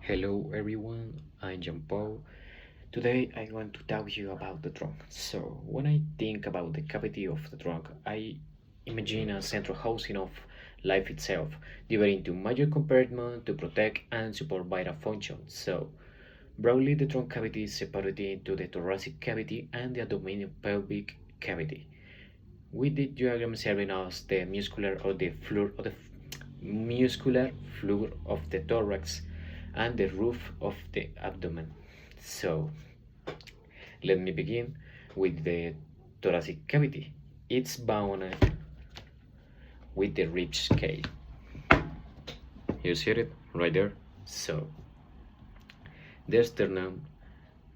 Hello everyone, I'm Jean Paul. Today I want to talk to you about the trunk. So, when I think about the cavity of the trunk, I imagine a central housing of life itself, divided into major compartments to protect and support vital functions. So, broadly, the trunk cavity is separated into the thoracic cavity and the abdominal pelvic cavity, with the diagram serving as the muscular floor of the thorax and the roof of the abdomen. So, let me begin with the thoracic cavity. It's bounded with the rib cage. You see it right there? So, the sternum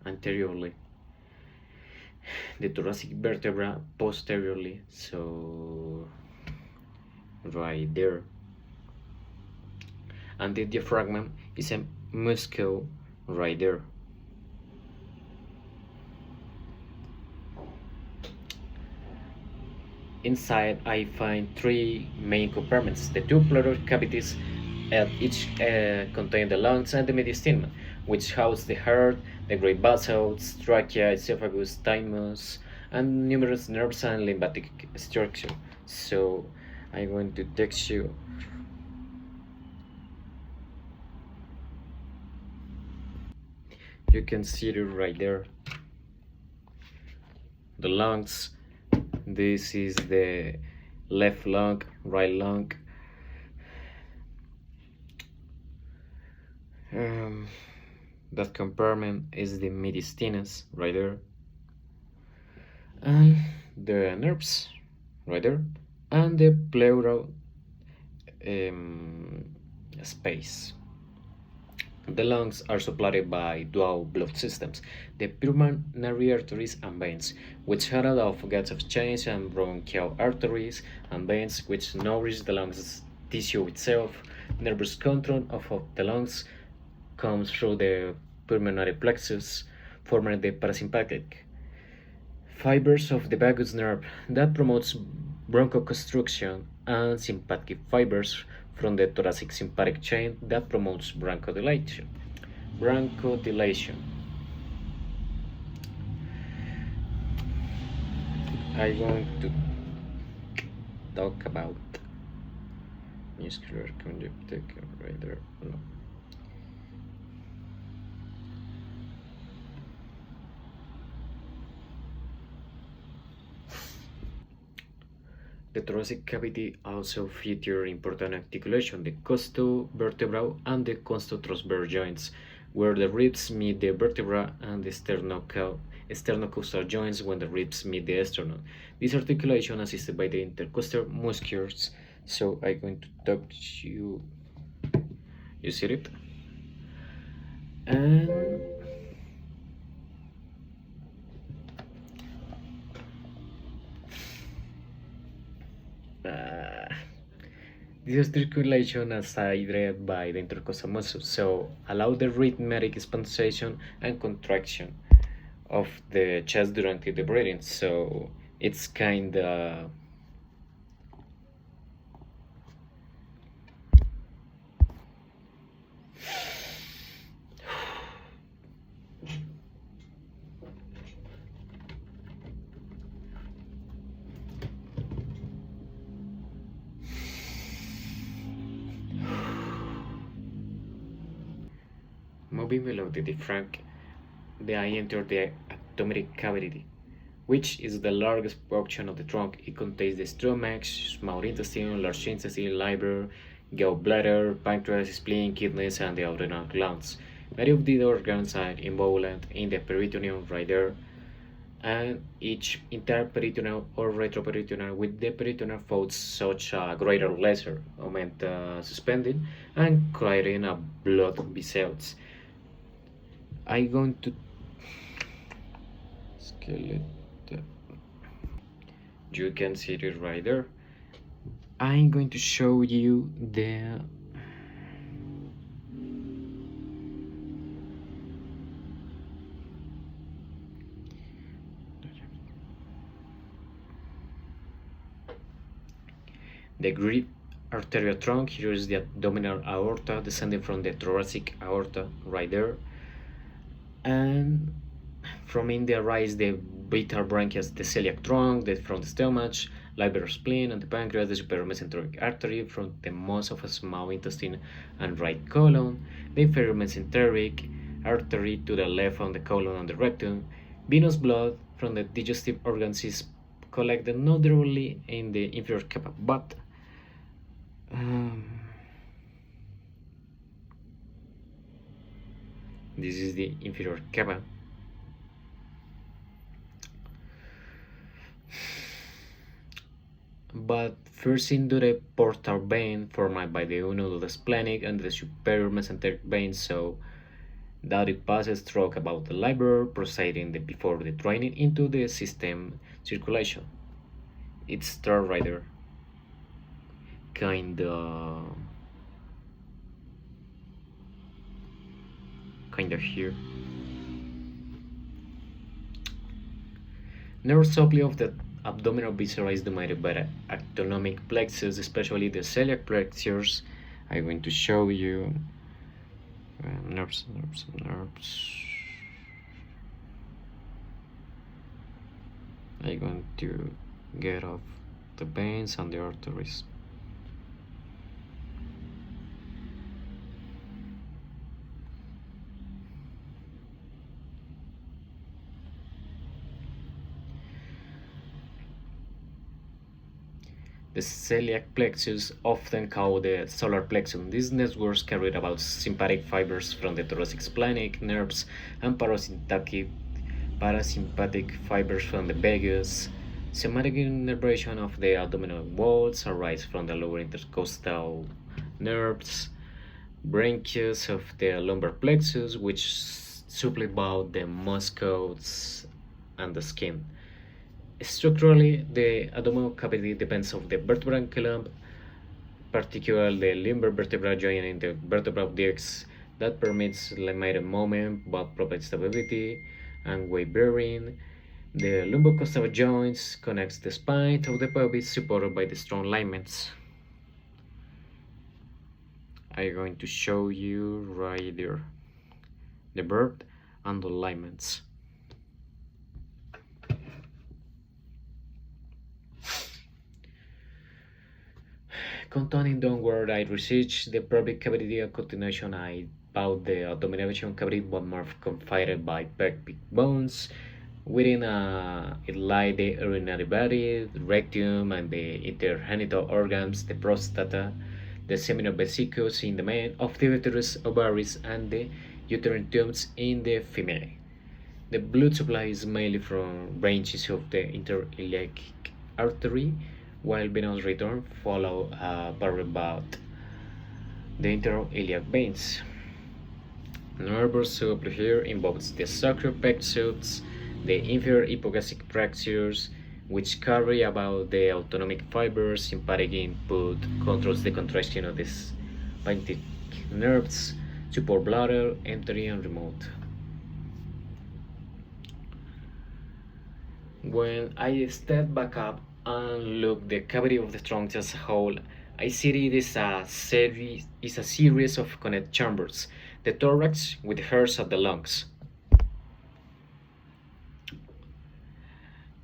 anteriorly, the thoracic vertebra posteriorly, so right there, and the diaphragm is a muscle right there. Inside, I find three main compartments. The two pleural cavities each contain the lungs and the mediastinum, which house the heart, the great vessels, trachea, esophagus, thymus, and numerous nerves and lymphatic structure. So I'm going to text you. You can see it right there. The lungs. This is the left lung, right lung. Um, that compartment is the mediastinus right there, and the nerves right there, and the pleural space. The lungs are supplied by dual blood systems, the pulmonary arteries and veins, which handle off gas exchange, and bronchial arteries and veins, which nourish the lungs tissue itself. Nervous control of the lungs comes through the pulmonary plexus, forming the parasympathetic fibers of the vagus nerve that promotes bronchoconstriction, and sympathetic fibers from the thoracic sympathetic chain that promotes bronchodilation. Bronchodilation. I'm going to talk about muscular conjunctiva right there. No. The thoracic cavity also features important articulation, the costovertebral and the costotransverse joints, where the ribs meet the vertebra, and the sternocostal joints when the ribs meet the sternum. This articulation assisted by the intercostal muscles. So I'm going to talk to you. You see it? And this articulation is aided by the intercostal muscles, so allow the rhythmic expansion and contraction of the chest during the breathing. So it's kind of moving below the diaphragm. I enter the abdominal cavity, which is the largest portion of the trunk. It contains the stomach, small intestine, large intestine, liver, gallbladder, pancreas, spleen, kidneys, and the adrenal glands. Many of these organs are involved in the peritoneum right there, and each interperitoneal or retroperitoneal with the peritoneal folds such a greater or lesser augment suspending and clearing a blood vessels. I'm going to skeleton. You can see it right there. I'm going to show you the grip arterial trunk. Here is the abdominal aorta descending from the thoracic aorta right there. And from India rise the vital branchias, the celiac trunk, from the stomach, liver, spleen, and the pancreas, the superior mesenteric artery from the most of a small intestine and right colon, the inferior mesenteric artery to the left on the colon and the rectum. Venous blood from the digestive organs is collected not directly in the inferior capa, but this is the inferior capa. But first into the portal vein formed by the unit the splenic and the superior mesenteric vein, so that it passes through about the liver, proceeding before the draining into the system circulation. It's start right there. Kinda here. Nerve supply of the abdominal viscera is dominated by the autonomic plexus, especially the celiac plexus. I'm going to show you nerves. I'm going to get off the veins and the arteries. The celiac plexus, often called the solar plexus. These networks carry about sympathetic fibers from the thoracic splenic nerves and parasympathetic fibers from the vagus. Somatic innervation of the abdominal walls arise from the lower intercostal nerves, branches of the lumbar plexus, which supply both the muscles and the skin. Structurally, the abdominal cavity depends on the vertebral column, particularly the lumbar vertebra joining the vertebral discs that permits limited movement but provides stability and weight bearing. The lumbocostal joints connects the spine to the pelvis supported by the strong ligaments. I'm going to show you right there the vert and the ligaments. Continuing downward, I researched the pelvic cavity and continuation about the abdominal cavity, but more confined by pelvic bones. Within it lie the urinary bladder, the rectum, and the intergenital organs, the prostata, the seminal vesicles in the male, of the uterus, ovaries, and the uterine tubes in the female. The blood supply is mainly from branches of the interiliac artery, while venous return follow by about the interiliac veins. Nervous supply here involves the sacral plexus, the inferior hypogastric plexus, which carry about the autonomic fibers. Sympathetic input controls the contraction of the sphincteric nerves, support bladder, entry and remote. When I step back up and look the cavity of the trunk as a whole, I see it is a series of connected chambers, the thorax with the heart at the lungs,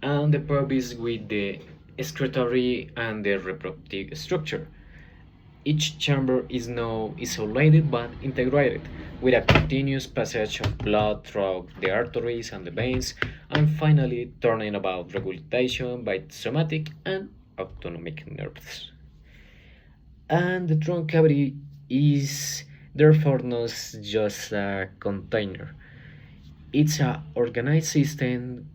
and the pelvis with the excretory and the reproductive structure. Each chamber is now isolated but integrated, with a continuous passage of blood through the arteries and the veins, and finally turning about regulation by somatic and autonomic nerves. And the trunk cavity is therefore not just a container. It's an organized system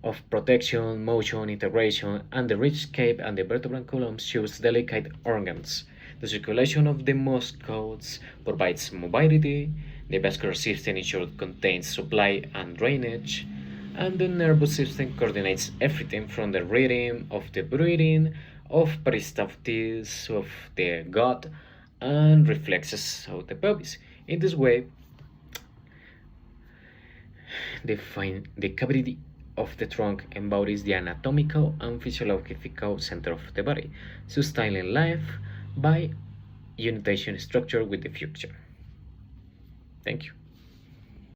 of protection, motion, integration, and the rich cape and the vertebral column shows delicate organs. The circulation of the muscles provides mobility, the vascular system ensures contains supply and drainage, and the nervous system coordinates everything from the rhythm of the breathing, of peristaltics of the gut, and reflexes of the pelvis. In this way, the cavity of the trunk embodies the anatomical and physiological center of the body, sustaining life by unitation structure with the future. Thank you.